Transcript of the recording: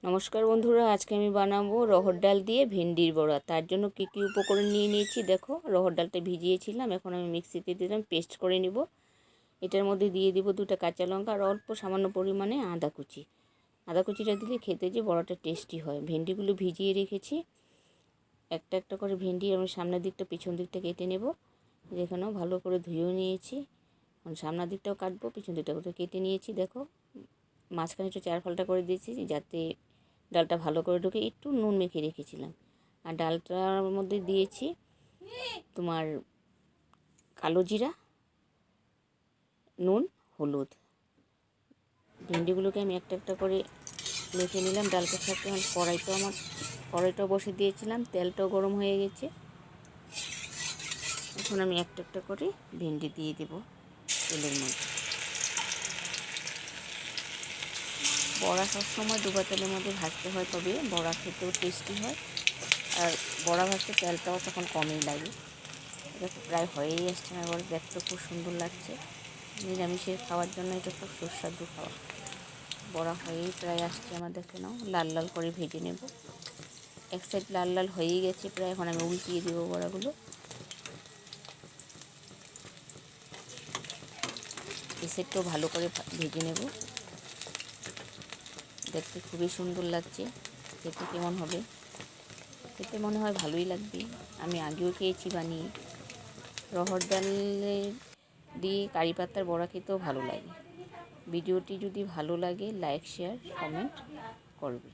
নমস্কার বন্ধুরা, আজকে আমি বানাবো রহর ডাল দিয়ে ভেন্ডির বড়া। তার জন্য কী কী উপকরণ নিয়ে নিয়েছি দেখো। রহর ডালটা ভিজিয়েছিলাম, এখন আমি মিক্সিতে দিলাম, পেস্ট করে নিব। এটার মধ্যে দিয়ে দিব 2টা কাঁচা লঙ্কা আর অল্প সামান্য পরিমাণে আদা কুচি। আদা কুচিটা দিলে খেতে যে বড়াটা টেস্টি হয়। ভেন্ডিগুলো ভিজিয়ে রেখেছি, একটা একটা করে ভেন্ডি আমি সামনের দিকটা পিছন দিকটা কেটে নেব। যেখানেও ভালো করে ধুয়েও নিয়েছি, সামনের দিকটাও কাটবো, পিছন দিকটা কেটে নিয়েছি। দেখো মাঝখানে একটু 4 ফালটা করে দিয়েছি যাতে ডালটা ভালো করে ঢুকে। একটু নুন মেখে রেখেছিলাম, আর ডালটার মধ্যে দিয়েছি তোমার কালো জিরা, নুন, হলুদ। ভেন্ডিগুলোকে আমি একটা একটা করে মেখে নিলাম ডালটার সাথে। কড়াইটাও বসে দিয়েছিলাম, তেলটাও গরম হয়ে গেছে। এখন আমি একটা একটা করে ভেন্ডি দিয়ে দেব তেলের মধ্যে। বড়া সবসময় ডুবা তেলের মধ্যে ভাজতে হয়, তবে বড়া খেতেও টেস্টি হয়, আর বড়া ভাজতে তেলটাও তখন কমই লাগে। এটা প্রায় হয়েই আসছে, আমার দেখতে খুব সুন্দর লাগছে। নিরামিষের খাওয়ার জন্য এটা খুব সুস্বাদু খাওয়া। বড়া হয়েই প্রায় আসছে আমার, দেখে নাও। লাল লাল করে ভেজে নেব। এক সাইড লাল লাল হয়েই গেছে প্রায়, এখন আমি উল্টিয়ে দেবো বড়াগুলো। এই সাইডটাও ভালো করে ভেজে নেব। দেখতে খুবই সুন্দর লাগছে, খেতে কেমন হবে? খেতে মনে হয় ভালোই লাগবে। আমি আগেও খেয়েছি বানিয়ে। রহর ডালের দিয়ে কারি পাতার বড়া খেতেও ভালো লাগে। ভিডিওটি যদি ভালো লাগে লাইক, শেয়ার, কমেন্ট করবে।